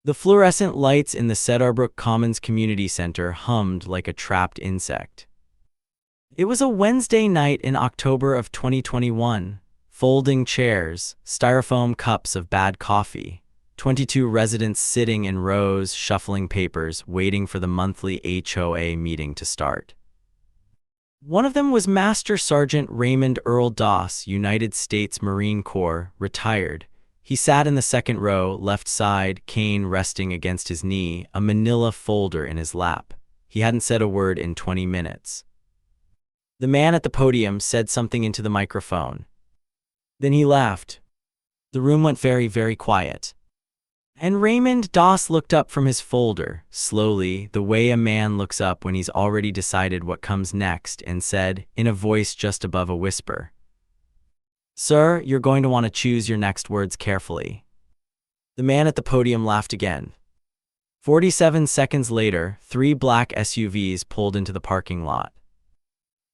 The fluorescent lights in the Cedarbrook Commons community center hummed like a trapped insect. It was a Wednesday night in October of 2021. Folding chairs, styrofoam cups of bad coffee, 22 residents sitting in rows, shuffling papers, waiting for the monthly HOA meeting to start. One of them was Master Sergeant Raymond Earl Doss, United States Marine Corps, retired. He sat in the second row, left side, cane resting against his knee, a manila folder in his lap. He hadn't said a word in 20 minutes. The man at the podium said something into the microphone. Then he laughed. The room went very, very quiet. And Raymond Doss looked up from his folder, slowly, the way a man looks up when he's already decided what comes next, and said, in a voice just above a whisper, "Sir, you're going to want to choose your next words carefully." The man at the podium laughed again. 47 seconds later, 3 black SUVs pulled into the parking lot.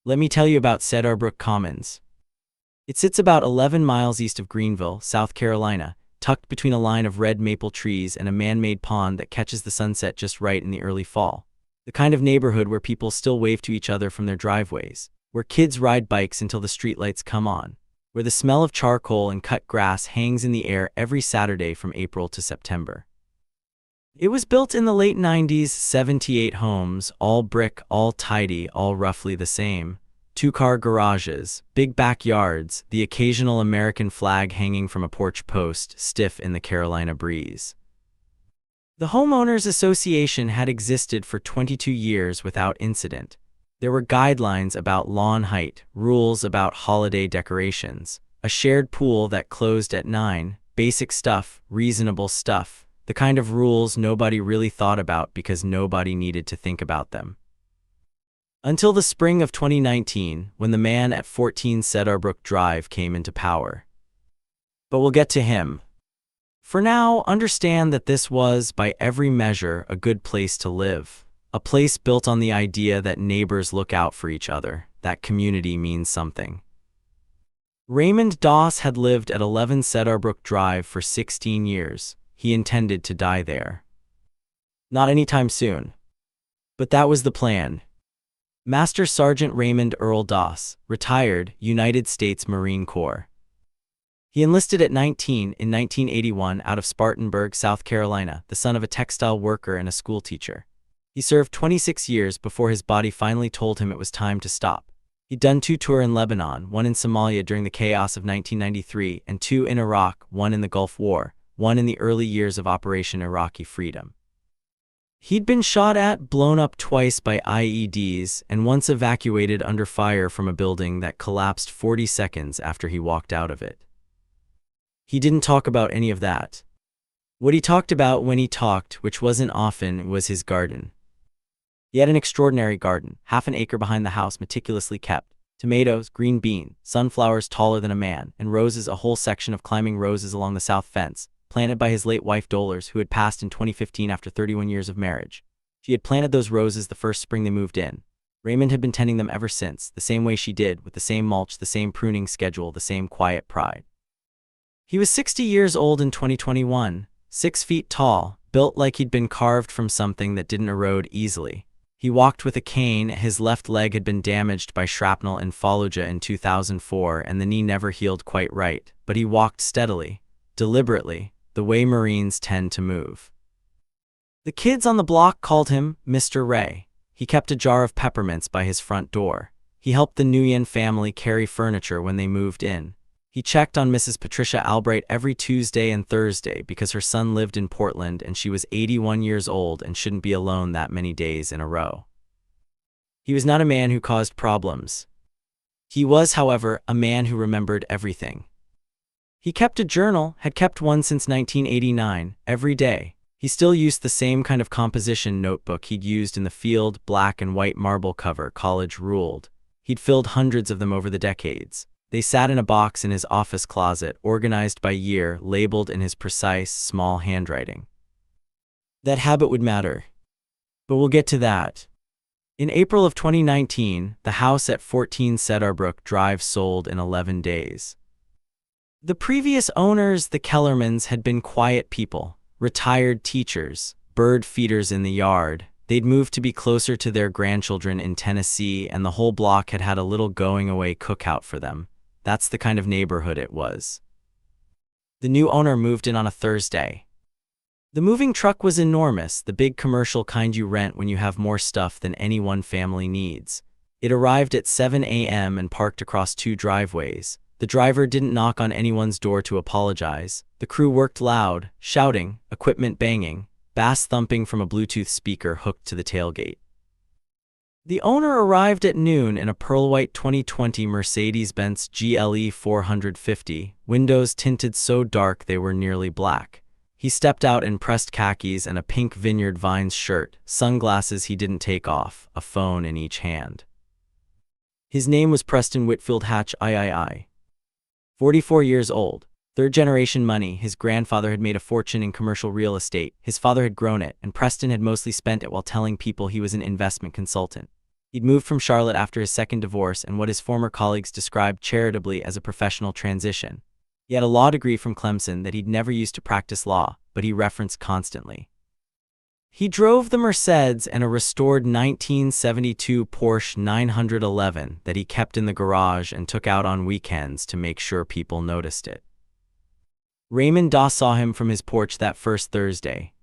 Let me tell you about Cedarbrook Commons. It sits about 11 miles east of Greenville, South Carolina, tucked between a line of red maple trees and a man-made pond that catches the sunset just right in the early fall. The kind of neighborhood where people still wave to each other from their driveways, where kids ride bikes until the streetlights come on, where the smell of charcoal and cut grass hangs in the air every Saturday from April to September. It was built in the late 90s, 78 homes, all brick, all tidy, all roughly the same. 2-car garages, big backyards, the occasional American flag hanging from a porch post, stiff in the Carolina breeze. The Homeowners Association had existed for 22 years without incident. There were guidelines about lawn height, rules about holiday decorations, a shared pool that closed at 9, basic stuff, reasonable stuff, the kind of rules nobody really thought about because nobody needed to think about them. Until the spring of 2019, when the man at 14 Cedarbrook Drive came into power. But we'll get to him. For now, understand that this was, by every measure, a good place to live. A place built on the idea that neighbors look out for each other, that community means something. Raymond Doss had lived at 11 Cedarbrook Drive for 16 years. He intended to die there. Not anytime soon. But that was the plan. Master Sergeant Raymond Earl Doss, retired, United States Marine Corps. He enlisted at 19 in 1981 out of Spartanburg, South Carolina, the son of a textile worker and a schoolteacher. He served 26 years before his body finally told him it was time to stop. He'd done 2 tours in Lebanon, 1 in Somalia during the chaos of 1993, and 2 in Iraq, 1 in the Gulf War, 1 in the early years of Operation Iraqi Freedom. He'd been shot at, blown up twice by IEDs, and once evacuated under fire from a building that collapsed 40 seconds after he walked out of it. He didn't talk about any of that. What he talked about when he talked, which wasn't often, was his garden. He had an extraordinary garden, half an acre behind the house, meticulously kept. Tomatoes, green bean, sunflowers taller than a man, and roses, a whole section of climbing roses along the south fence, planted by his late wife Dolores, who had passed in 2015 after 31 years of marriage. She had planted those roses the first spring they moved in. Raymond had been tending them ever since, the same way she did, with the same mulch, the same pruning schedule, the same quiet pride. He was 60 years old in 2021, 6 feet tall, built like he'd been carved from something that didn't erode easily. He walked with a cane, his left leg had been damaged by shrapnel in Fallujah in 2004 and the knee never healed quite right, but he walked steadily, deliberately, the way Marines tend to move. The kids on the block called him Mr. Ray. He kept a jar of peppermints by his front door. He helped the Nguyen family carry furniture when they moved in. He checked on Mrs. Patricia Albright every Tuesday and Thursday because her son lived in Portland and she was 81 years old and shouldn't be alone that many days in a row. He was not a man who caused problems. He was, however, a man who remembered everything. He kept a journal, had kept one since 1989, every day. He still used the same kind of composition notebook he'd used in the field, black and white marble cover, college ruled. He'd filled hundreds of them over the decades. They sat in a box in his office closet, organized by year, labeled in his precise, small handwriting. That habit would matter. But we'll get to that. In April of 2019, the house at 14 Cedarbrook Drive sold in 11 days. The previous owners, the Kellermans, had been quiet people, retired teachers, bird feeders in the yard. They'd moved to be closer to their grandchildren in Tennessee, and the whole block had had a little going-away cookout for them. That's the kind of neighborhood it was. The new owner moved in on a Thursday. The moving truck was enormous, the big commercial kind you rent when you have more stuff than any one family needs. It arrived at 7 a.m. and parked across 2 driveways. The driver didn't knock on anyone's door to apologize. The crew worked loud, shouting, equipment banging, bass thumping from a Bluetooth speaker hooked to the tailgate. The owner arrived at noon in a pearl-white 2020 Mercedes-Benz GLE 450, windows tinted so dark they were nearly black. He stepped out in pressed khakis and a pink Vineyard Vines shirt, sunglasses he didn't take off, a phone in each hand. His name was Preston Whitfield Hatch III. 44 years old. Third-generation money. His grandfather had made a fortune in commercial real estate. His father had grown it, and Preston had mostly spent it while telling people he was an investment consultant. He'd moved from Charlotte after his second divorce and what his former colleagues described charitably as a professional transition. He had a law degree from Clemson that he'd never used to practice law, but he referenced constantly. He drove the Mercedes and a restored 1972 Porsche 911 that he kept in the garage and took out on weekends to make sure people noticed it. Raymond Doss saw him from his porch that first Thursday.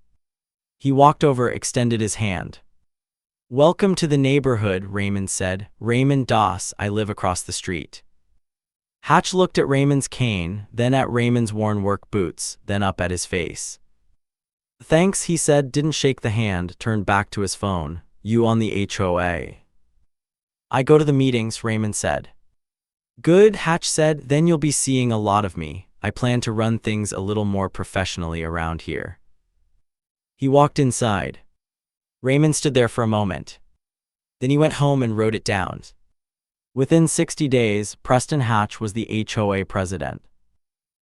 He walked over, extended his hand. "Welcome to the neighborhood," Raymond said. "Raymond Doss, I live across the street." Hatch looked at Raymond's cane, then at Raymond's worn work boots, then up at his face. "Thanks," he said, didn't shake the hand, turned back to his phone. "You on the HOA?" "I go to the meetings," Raymond said. "Good," Hatch said, "then you'll be seeing a lot of me. I plan to run things a little more professionally around here." He walked inside. Raymond stood there for a moment. Then he went home and wrote it down. Within 60 days, Preston Hatch was the HOA president.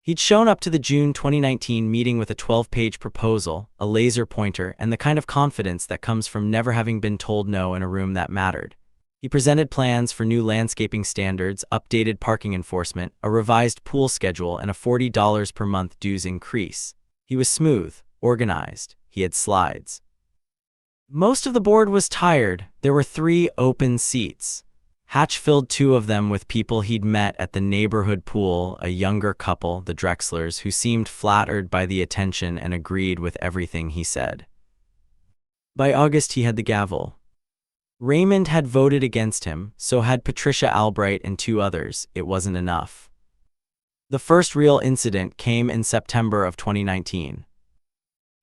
He'd shown up to the June 2019 meeting with a 12-page proposal, a laser pointer, and the kind of confidence that comes from never having been told no in a room that mattered. He presented plans for new landscaping standards, updated parking enforcement, a revised pool schedule, and a $40 per month dues increase. He was smooth, organized. He had slides. Most of the board was tired. There were 3 open seats. Hatch filled 2 of them with people he'd met at the neighborhood pool, a younger couple, the Drexlers, who seemed flattered by the attention and agreed with everything he said. By August, he had the gavel. Raymond had voted against him, so had Patricia Albright and 2 others. It wasn't enough. The first real incident came in September of 2019.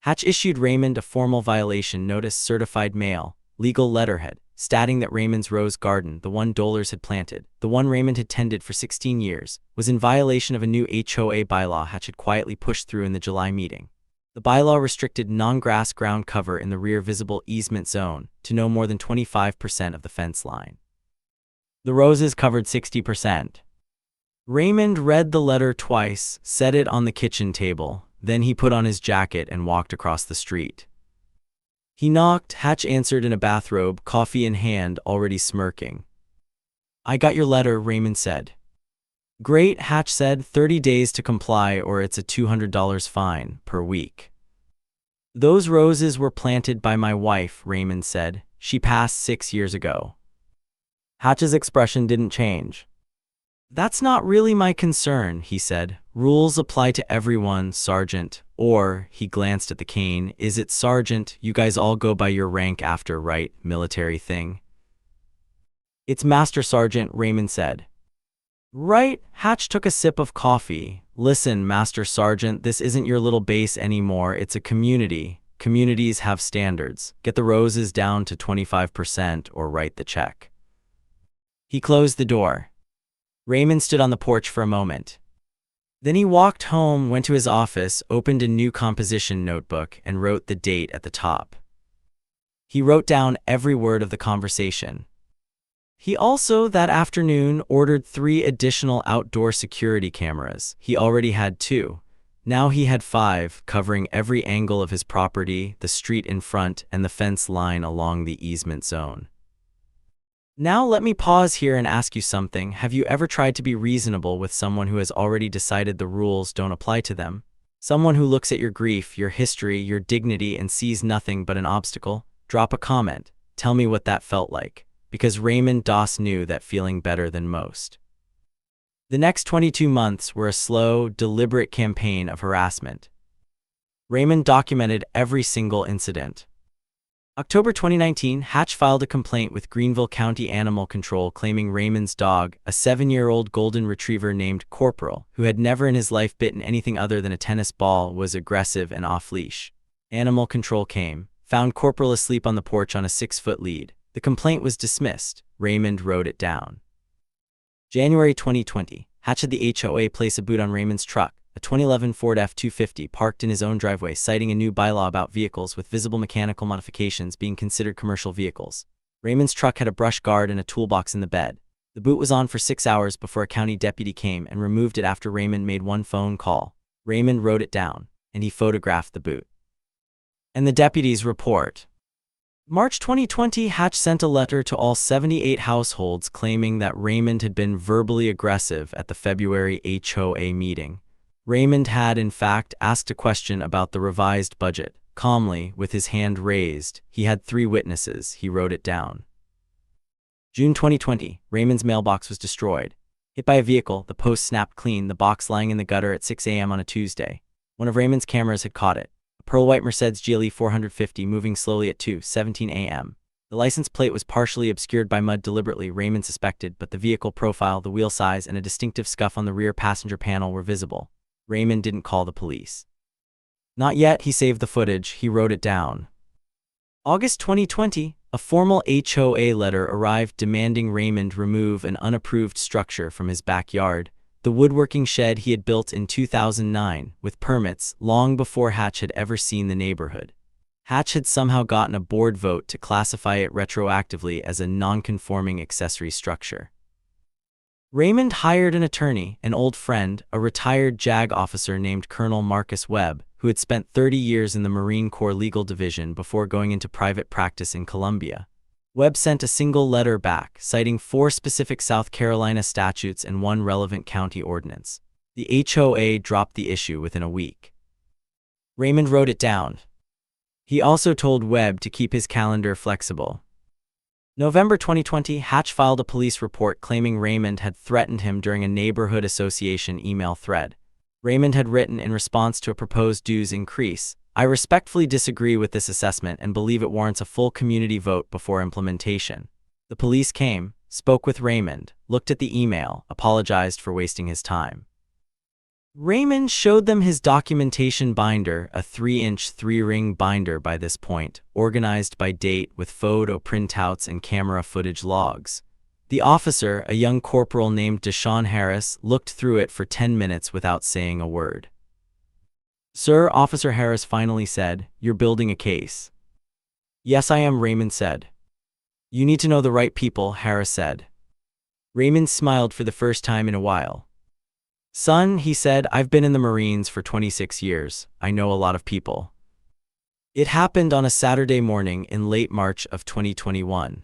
Hatch issued Raymond a formal violation notice, certified mail, legal letterhead, stating that Raymond's rose garden, the one Dollars had planted, the one Raymond had tended for 16 years, was in violation of a new HOA bylaw Hatch had quietly pushed through in the July meeting. The bylaw restricted non-grass ground cover in the rear visible easement zone to no more than 25% of the fence line. The roses covered 60%. Raymond read the letter twice, set it on the kitchen table, then he put on his jacket and walked across the street. He knocked. Hatch answered in a bathrobe, coffee in hand, already smirking. "I got your letter," Raymond said. "Great," Hatch said, 30 days to comply or it's a $200 fine per week. "Those roses were planted by my wife," Raymond said. "She passed 6 years ago." Hatch's expression didn't change. "That's not really my concern," he said. "Rules apply to everyone, Sergeant." Or, he glanced at the cane, "Is it Sergeant? You guys all go by your rank after, right? Military thing." "It's Master Sergeant," Raymond said. "Right." Hatch took a sip of coffee. "Listen, Master Sergeant, this isn't your little base anymore. It's a community. Communities have standards. Get the roses down to 25% or write the check." He closed the door. Raymond stood on the porch for a moment. Then he walked home, went to his office, opened a new composition notebook, and wrote the date at the top. He wrote down every word of the conversation. He also, that afternoon, ordered 3 additional outdoor security cameras. He already had 2. Now he had 5, covering every angle of his property, the street in front, and the fence line along the easement zone. Now let me pause here and ask you something. Have you ever tried to be reasonable with someone who has already decided the rules don't apply to them? Someone who looks at your grief, your history, your dignity, and sees nothing but an obstacle. Drop a comment. Tell me what that felt like, because Raymond Doss knew that feeling better than most. The next 22 months were a slow, deliberate campaign of harassment. Raymond documented every single incident. October 2019, Hatch filed a complaint with Greenville County Animal Control claiming Raymond's dog, a 7-year-old golden retriever named Corporal, who had never in his life bitten anything other than a tennis ball, was aggressive and off-leash. Animal Control came, found Corporal asleep on the porch on a 6-foot lead. The complaint was dismissed. Raymond wrote it down. January 2020, Hatch had the HOA place a boot on Raymond's truck, a 2011 Ford F-250 parked in his own driveway, citing a new bylaw about vehicles with visible mechanical modifications being considered commercial vehicles. Raymond's truck had a brush guard and a toolbox in the bed. The boot was on for 6 hours before a county deputy came and removed it after Raymond made one phone call. Raymond wrote it down, and he photographed the boot. And the deputy's report. March 2020, Hatch sent a letter to all 78 households claiming that Raymond had been verbally aggressive at the February HOA meeting. Raymond had, in fact, asked a question about the revised budget. Calmly, with his hand raised, he had 3 witnesses. He wrote it down. June 2020, Raymond's mailbox was destroyed. Hit by a vehicle, the post snapped clean, the box lying in the gutter at 6 a.m. on a Tuesday. One of Raymond's cameras had caught it. A pearl-white Mercedes GLE 450 moving slowly at 2:17 a.m. The license plate was partially obscured by mud deliberately, Raymond suspected, but the vehicle profile, the wheel size, and a distinctive scuff on the rear passenger panel were visible. Raymond didn't call the police. Not yet. He saved the footage. He wrote it down. August 2020, a formal HOA letter arrived demanding Raymond remove an unapproved structure from his backyard, the woodworking shed he had built in 2009, with permits, long before Hatch had ever seen the neighborhood. Hatch had somehow gotten a board vote to classify it retroactively as a non-conforming accessory structure. Raymond hired an attorney, an old friend, a retired JAG officer named Colonel Marcus Webb, who had spent 30 years in the Marine Corps Legal Division before going into private practice in Columbia. Webb sent a single letter back, citing 4 specific South Carolina statutes and 1 relevant county ordinance. The HOA dropped the issue within a week. Raymond wrote it down. He also told Webb to keep his calendar flexible. November 2020, Hatch filed a police report claiming Raymond had threatened him during a neighborhood association email thread. Raymond had written in response to a proposed dues increase, "I respectfully disagree with this assessment and believe it warrants a full community vote before implementation." The police came, spoke with Raymond, looked at the email, apologized for wasting his time. Raymond showed them his documentation binder, a 3-inch 3-ring binder by this point, organized by date with photo printouts and camera footage logs. The officer, a young corporal named Deshaun Harris, looked through it for 10 minutes without saying a word. "Sir," Officer Harris finally said, "you're building a case." "Yes, I am," Raymond said. "You need to know the right people," Harris said. Raymond smiled for the first time in a while. "Son," he said, "I've been in the Marines for 26 years. I know a lot of people." It happened on a Saturday morning in late March of 2021.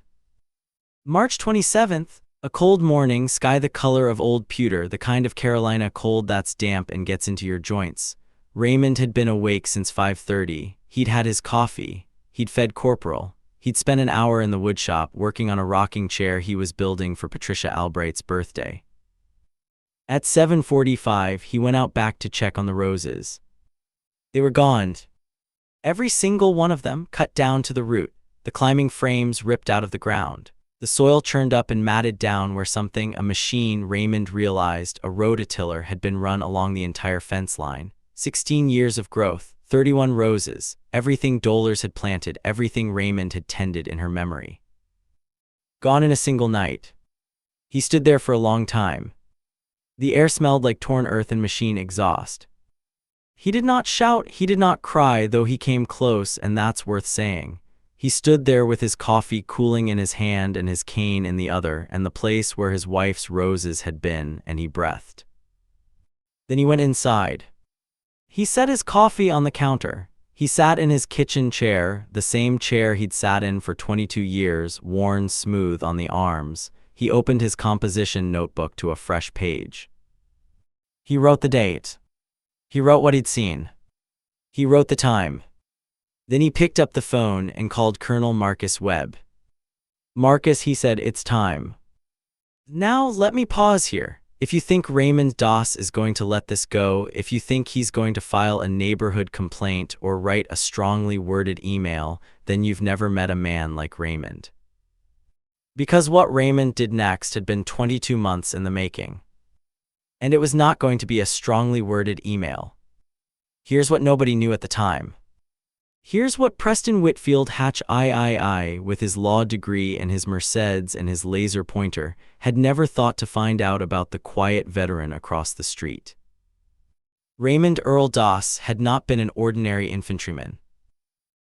March 27th, a cold morning, sky the color of old pewter, the kind of Carolina cold that's damp and gets into your joints. Raymond had been awake since 5:30. He'd had his coffee. He'd fed Corporal. He'd spent an hour in the woodshop working on a rocking chair he was building for Patricia Albright's birthday. At 7:45, he went out back to check on the roses. They were gone. Every single one of them, cut down to the root, the climbing frames ripped out of the ground. The soil churned up and matted down where something, a machine, Raymond realized, a rototiller, had been run along the entire fence line. 16 years of growth, 31 roses, everything Dolores had planted, everything Raymond had tended in her memory. Gone in a single night. He stood there for a long time. The air smelled like torn earth and machine exhaust. He did not shout, he did not cry, though he came close, and that's worth saying. He stood there with his coffee cooling in his hand and his cane in the other, and the place where his wife's roses had been, and he breathed. Then he went inside. He set his coffee on the counter. He sat in his kitchen chair, the same chair he'd sat in for 22 years, worn smooth on the arms. He opened his composition notebook to a fresh page. He wrote the date. He wrote what he'd seen. He wrote the time. Then he picked up the phone and called Colonel Marcus Webb. "Marcus," he said, "it's time. Now let me pause here. If you think Raymond Doss is going to let this go, if you think he's going to file a neighborhood complaint or write a strongly worded email, then you've never met a man like Raymond." Because what Raymond did next had been 22 months in the making. And it was not going to be a strongly worded email. Here's what nobody knew at the time. Here's what Preston Whitfield Hatch III, with his law degree and his Mercedes and his laser pointer, had never thought to find out about the quiet veteran across the street. Raymond Earl Doss had not been an ordinary infantryman.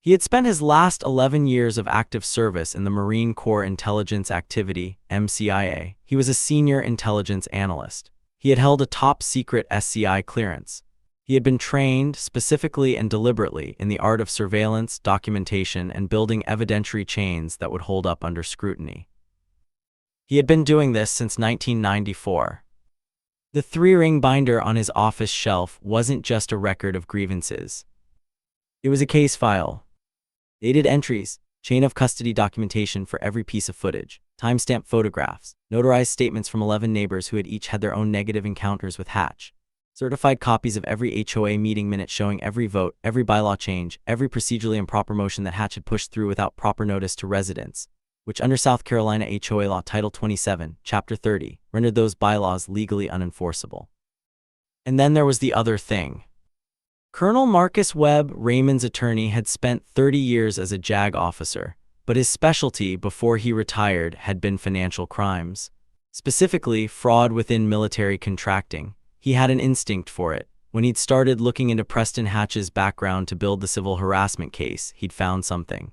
He had spent his last 11 years of active service in the Marine Corps Intelligence Activity, MCIA. He was a senior intelligence analyst. He had held a top-secret SCI clearance. He had been trained, specifically and deliberately, in the art of surveillance, documentation, and building evidentiary chains that would hold up under scrutiny. He had been doing this since 1994. The 3-ring binder on his office shelf wasn't just a record of grievances. It was a case file. Dated entries, chain of custody documentation for every piece of footage, timestamp photographs, notarized statements from 11 neighbors who had each had their own negative encounters with Hatch. Certified copies of every HOA meeting minute showing every vote, every bylaw change, every procedurally improper motion that Hatch had pushed through without proper notice to residents, which under South Carolina HOA Law Title 27, Chapter 30, rendered those bylaws legally unenforceable. And then there was the other thing. Colonel Marcus Webb, Raymond's attorney, had spent 30 years as a JAG officer, but his specialty before he retired had been financial crimes, specifically fraud within military contracting. He had an instinct for it. When he'd started looking into Preston Hatch's background to build the civil harassment case, he'd found something.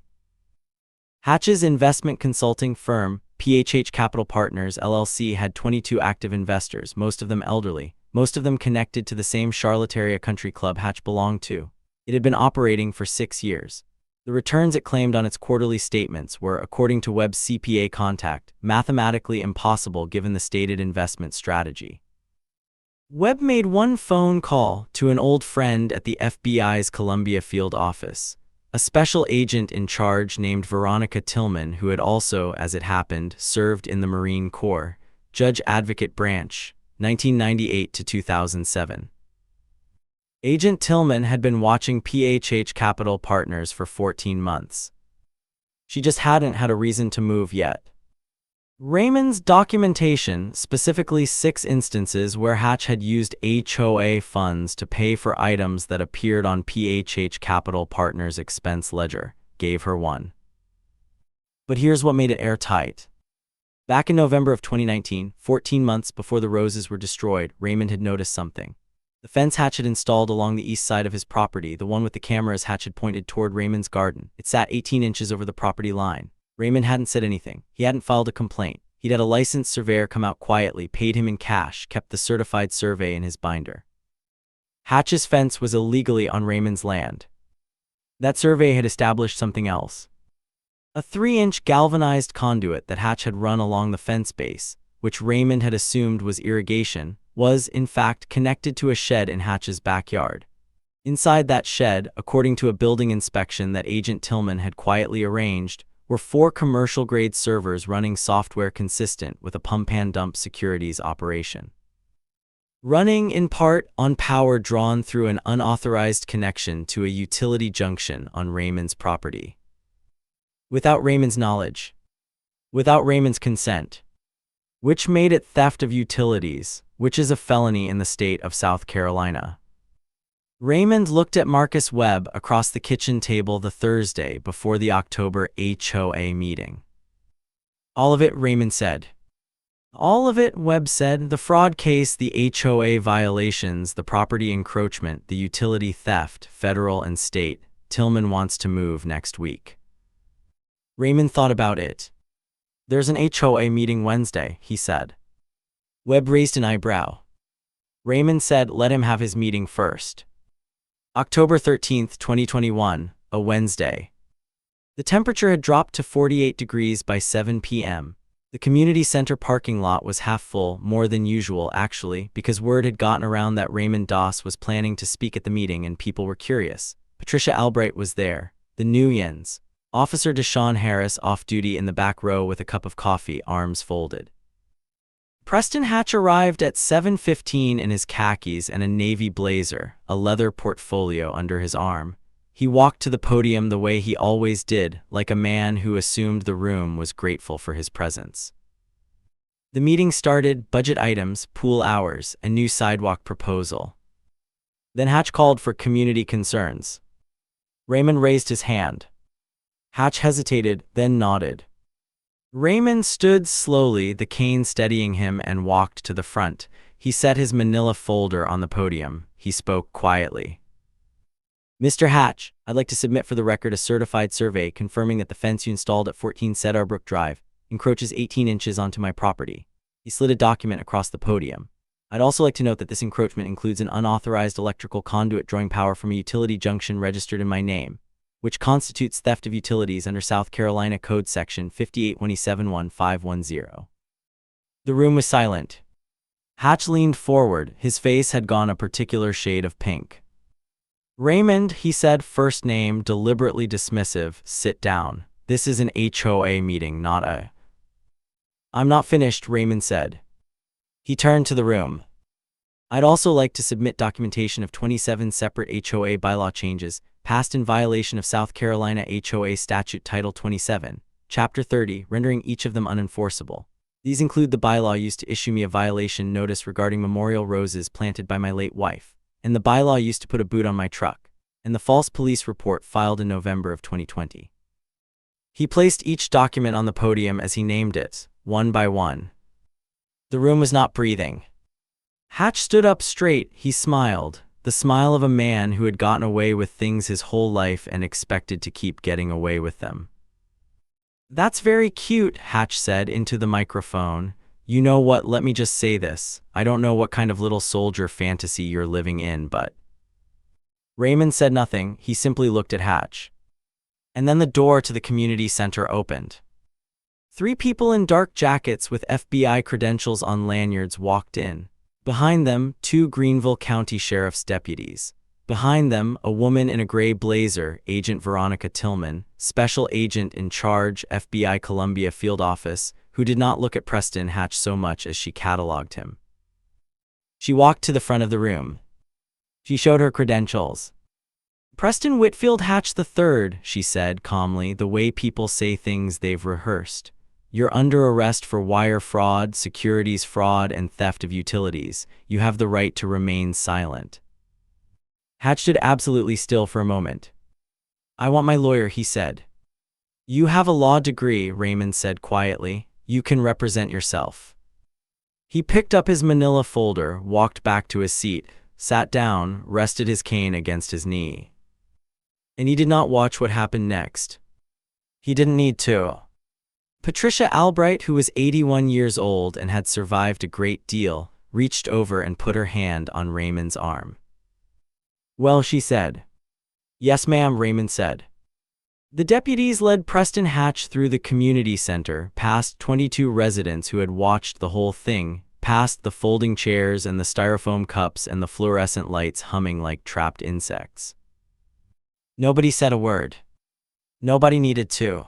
Hatch's investment consulting firm, PHH Capital Partners LLC, had 22 active investors, most of them elderly, most of them connected to the same Charlotte area country club Hatch belonged to. It had been operating for 6 years. The returns it claimed on its quarterly statements were, according to Webb's CPA contact, mathematically impossible given the stated investment strategy. Webb made one phone call to an old friend at the FBI's Columbia field office, a special agent in charge named Veronica Tillman, who had also, as it happened, served in the Marine Corps, Judge Advocate Branch, 1998 to 2007. Agent Tillman had been watching PHH Capital Partners for 14 months. She just hadn't had a reason to move yet. Raymond's documentation, specifically 6 instances where Hatch had used HOA funds to pay for items that appeared on PHH Capital Partners' expense ledger, gave her one. But here's what made it airtight. Back in November of 2019, 14 months before the roses were destroyed, Raymond had noticed something. The fence Hatch had installed along the east side of his property, the one with the cameras Hatch had pointed toward Raymond's garden, it sat 18 inches over the property line. Raymond hadn't said anything. He hadn't filed a complaint. He'd had a licensed surveyor come out quietly, paid him in cash, kept the certified survey in his binder. Hatch's fence was illegally on Raymond's land. That survey had established something else. A 3-inch galvanized conduit that Hatch had run along the fence base, which Raymond had assumed was irrigation, was, in fact, connected to a shed in Hatch's backyard. Inside that shed, according to a building inspection that Agent Tillman had quietly arranged, were 4 commercial-grade servers running software consistent with a pump-and-dump securities operation. Running, in part, on power drawn through an unauthorized connection to a utility junction on Raymond's property. Without Raymond's knowledge. Without Raymond's consent. Which made it theft of utilities, which is a felony in the state of South Carolina. Raymond looked at Marcus Webb across the kitchen table the Thursday before the October HOA meeting. "All of it," Raymond said. "All of it," Webb said. "The fraud case, the HOA violations, the property encroachment, the utility theft, federal and state. Tillman wants to move next week." Raymond thought about it. "There's an HOA meeting Wednesday," he said. Webb raised an eyebrow. Raymond said, "Let him have his meeting first." October 13th, 2021, a Wednesday. The temperature had dropped to 48 degrees by 7 p.m. The community center parking lot was half full, more than usual actually, because word had gotten around that Raymond Doss was planning to speak at the meeting and people were curious. Patricia Albright was there, the new Yens. Officer Deshaun Harris off duty in the back row with a cup of coffee, arms folded. Preston Hatch arrived at 7:15 in his khakis and a navy blazer, a leather portfolio under his arm. He walked to the podium the way he always did, like a man who assumed the room was grateful for his presence. The meeting started, budget items, pool hours, a new sidewalk proposal. Then Hatch called for community concerns. Raymond raised his hand. Hatch hesitated, then nodded. Raymond stood slowly, the cane steadying him, and walked to the front. He set his manila folder on the podium. He spoke quietly. Mr. Hatch, I'd like to submit for the record a certified survey confirming that the fence you installed at 14 Cedarbrook Drive encroaches 18 inches onto my property. He slid a document across the podium. I'd also like to note that this encroachment includes an unauthorized electrical conduit drawing power from a utility junction registered in my name, which constitutes theft of utilities under South Carolina Code Section 58271510. The room was silent. Hatch leaned forward. His face had gone a particular shade of pink. Raymond, he said, first name, deliberately dismissive, sit down. This is an HOA meeting, not a... I'm not finished, Raymond said. He turned to the room. I'd also like to submit documentation of 27 separate HOA bylaw changes, passed in violation of South Carolina HOA Statute Title 27, Chapter 30, rendering each of them unenforceable. These include the bylaw used to issue me a violation notice regarding memorial roses planted by my late wife, and the bylaw used to put a boot on my truck, and the false police report filed in November of 2020. He placed each document on the podium as he named it, one by one. The room was not breathing. Hatch stood up straight. He smiled, the smile of a man who had gotten away with things his whole life and expected to keep getting away with them. That's very cute, Hatch said into the microphone. You know what, let me just say this. I don't know what kind of little soldier fantasy you're living in, but... Raymond said nothing. He simply looked at Hatch. And then the door to the community center opened. 3 people in dark jackets with FBI credentials on lanyards walked in. Behind them, 2 Greenville County Sheriff's deputies. Behind them, a woman in a gray blazer, Agent Veronica Tillman, Special Agent in Charge, FBI Columbia Field Office, who did not look at Preston Hatch so much as she cataloged him. She walked to the front of the room. She showed her credentials. Preston Whitfield Hatch III, she said calmly, the way people say things they've rehearsed. You're under arrest for wire fraud, securities fraud, and theft of utilities. You have the right to remain silent. Hatch stood absolutely still for a moment. I want my lawyer, he said. You have a law degree, Raymond said quietly. You can represent yourself. He picked up his manila folder, walked back to his seat, sat down, rested his cane against his knee. And he did not watch what happened next. He didn't need to. Patricia Albright, who was 81 years old and had survived a great deal, reached over and put her hand on Raymond's arm. Well, she said. Yes, ma'am, Raymond said. The deputies led Preston Hatch through the community center, past 22 residents who had watched the whole thing, past the folding chairs and the styrofoam cups and the fluorescent lights humming like trapped insects. Nobody said a word. Nobody needed to.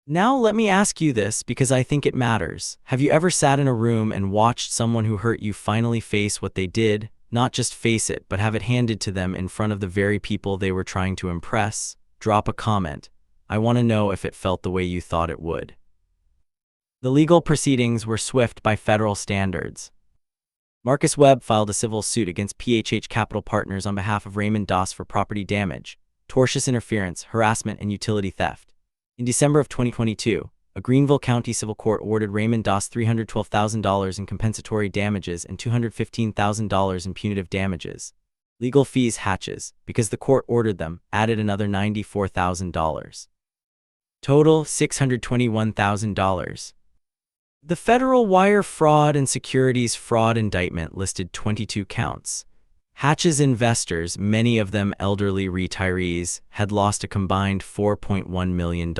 Now let me ask you this because I think it matters. Have you ever sat in a room and watched someone who hurt you finally face what they did? Not just face it, but have it handed to them in front of the very people they were trying to impress? Drop a comment. I want to know if it felt the way you thought it would. The legal proceedings were swift by federal standards. Marcus Webb filed a civil suit against PHH Capital Partners on behalf of Raymond Doss for property damage, tortious interference, harassment, and utility theft. In December of 2022, a Greenville County Civil Court awarded Raymond Doss $312,000 in compensatory damages and $215,000 in punitive damages. Legal fees Hatches, because the court ordered them, added another $94,000. Total $621,000. The federal wire fraud and securities fraud indictment listed 22 counts. Hatch's investors, many of them elderly retirees, had lost a combined $4.1 million.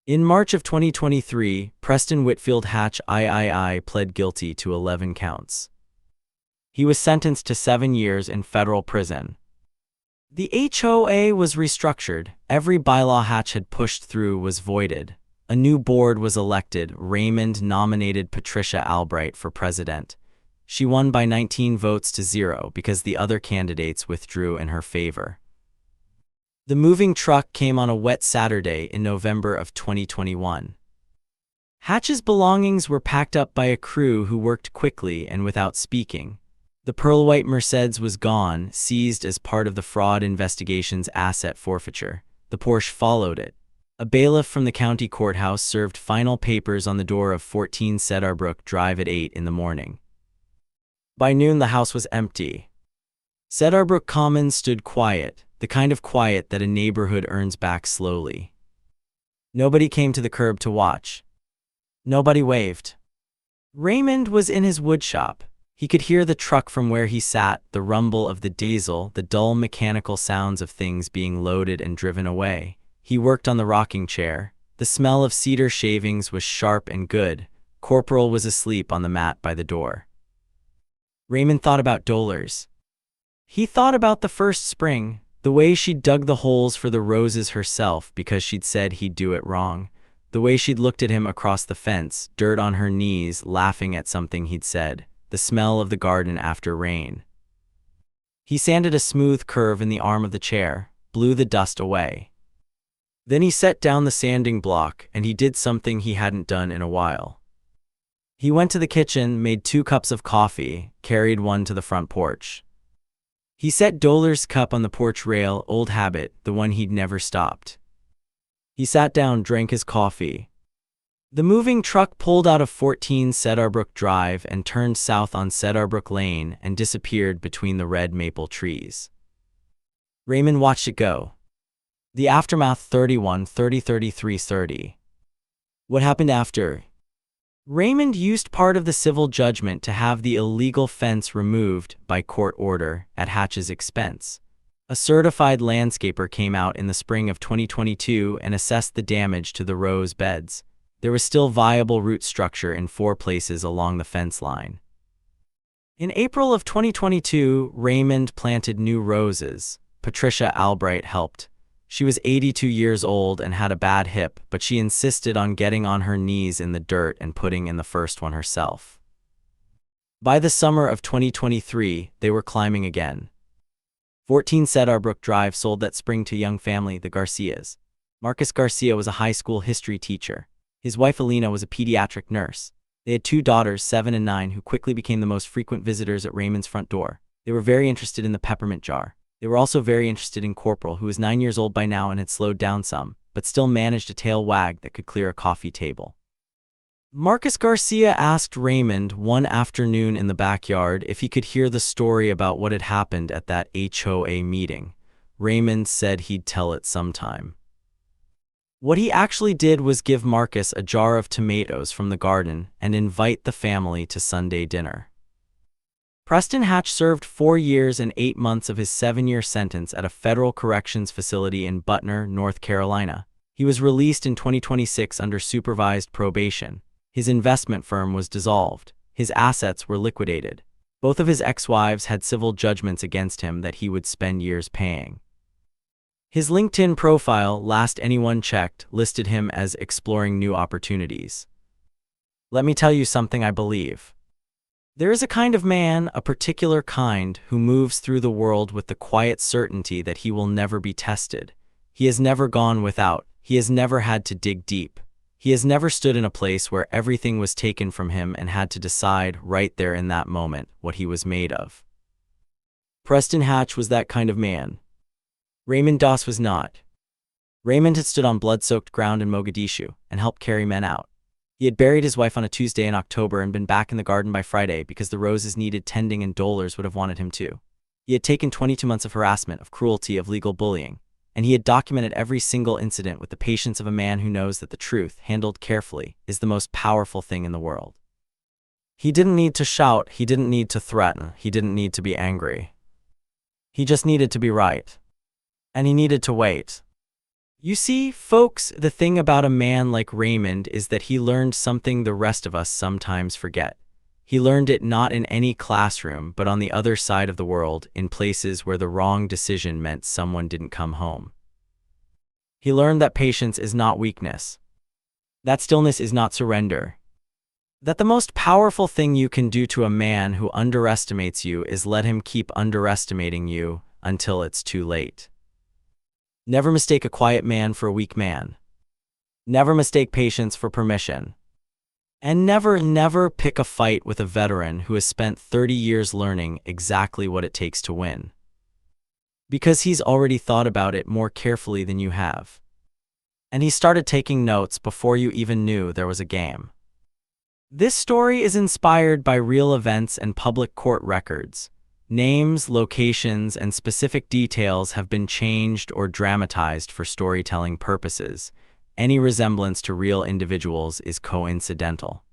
In March of 2023, Preston Whitfield Hatch III pled guilty to 11 counts. He was sentenced to 7 years in federal prison. The HOA was restructured. Every bylaw Hatch had pushed through was voided. A new board was elected. Raymond nominated Patricia Albright for president. She won by 19 votes to 0 because the other candidates withdrew in her favor. The moving truck came on a wet Saturday in November of 2021. Hatch's belongings were packed up by a crew who worked quickly and without speaking. The pearl-white Mercedes was gone, seized as part of the fraud investigation's asset forfeiture. The Porsche followed it. A bailiff from the county courthouse served final papers on the door of 14 Cedarbrook Drive at 8 in the morning. By noon, the house was empty. Cedarbrook Commons stood quiet, the kind of quiet that a neighborhood earns back slowly. Nobody came to the curb to watch. Nobody waved. Raymond was in his woodshop. He could hear the truck from where he sat, the rumble of the diesel, the dull mechanical sounds of things being loaded and driven away. He worked on the rocking chair. The smell of cedar shavings was sharp and good. Corporal was asleep on the mat by the door. Raymond thought about dollars. He thought about the first spring, the way she'd dug the holes for the roses herself because she'd said he'd do it wrong. The way she'd looked at him across the fence, dirt on her knees, laughing at something he'd said. The smell of the garden after rain. He sanded a smooth curve in the arm of the chair, blew the dust away. Then he set down the sanding block, and he did something he hadn't done in a while. He went to the kitchen, made 2 cups of coffee, carried one to the front porch. He set Dollar's cup on the porch rail, old habit, the one he'd never stopped. He sat down, drank his coffee. The moving truck pulled out of 14 Cedarbrook Drive and turned south on Cedarbrook Lane and disappeared between the red maple trees. Raymond watched it go. The aftermath 31, 30, 33, 30. What happened after? Raymond used part of the civil judgment to have the illegal fence removed by court order at Hatch's expense. A certified landscaper came out in the spring of 2022 and assessed the damage to the rose beds. There was still viable root structure in 4 places along the fence line. In April of 2022, Raymond planted new roses. Patricia Albright helped. She was 82 years old and had a bad hip, but she insisted on getting on her knees in the dirt and putting in the first one herself. By the summer of 2023, they were climbing again. 14 Cedarbrook Drive sold that spring to a young family, the Garcias. Marcus Garcia was a high school history teacher. His wife Alina was a pediatric nurse. They had 2 daughters, 7 and 9, who quickly became the most frequent visitors at Raymond's front door. They were very interested in the peppermint jar. They were also very interested in Corporal, who was 9 years old by now and had slowed down some, but still managed a tail wag that could clear a coffee table. Marcus Garcia asked Raymond one afternoon in the backyard if he could hear the story about what had happened at that HOA meeting. Raymond said he'd tell it sometime. What he actually did was give Marcus a jar of tomatoes from the garden and invite the family to Sunday dinner. Preston Hatch served 4 years and 8 months of his 7-year sentence at a federal corrections facility in Butner, North Carolina. He was released in 2026 under supervised probation. His investment firm was dissolved. His assets were liquidated. Both of his ex-wives had civil judgments against him that he would spend years paying. His LinkedIn profile, last anyone checked, listed him as exploring new opportunities. Let me tell you something I believe. There is a kind of man, a particular kind, who moves through the world with the quiet certainty that he will never be tested. He has never gone without. He has never had to dig deep. He has never stood in a place where everything was taken from him and had to decide right there in that moment what he was made of. Preston Hatch was that kind of man. Raymond Doss was not. Raymond had stood on blood-soaked ground in Mogadishu and helped carry men out. He had buried his wife on a Tuesday in October and been back in the garden by Friday because the roses needed tending and Dollars would have wanted him to. He had taken 22 months of harassment, of cruelty, of legal bullying, and he had documented every single incident with the patience of a man who knows that the truth, handled carefully, is the most powerful thing in the world. He didn't need to shout, he didn't need to threaten, he didn't need to be angry. He just needed to be right. And he needed to wait. You see, folks, the thing about a man like Raymond is that he learned something the rest of us sometimes forget. He learned it not in any classroom, but on the other side of the world, in places where the wrong decision meant someone didn't come home. He learned that patience is not weakness, that stillness is not surrender, that the most powerful thing you can do to a man who underestimates you is let him keep underestimating you until it's too late. Never mistake a quiet man for a weak man. Never mistake patience for permission. And never pick a fight with a veteran who has spent 30 years learning exactly what it takes to win. Because he's already thought about it more carefully than you have. And he started taking notes before you even knew there was a game. This story is inspired by real events and public court records. Names, locations, and specific details have been changed or dramatized for storytelling purposes. Any resemblance to real individuals is coincidental.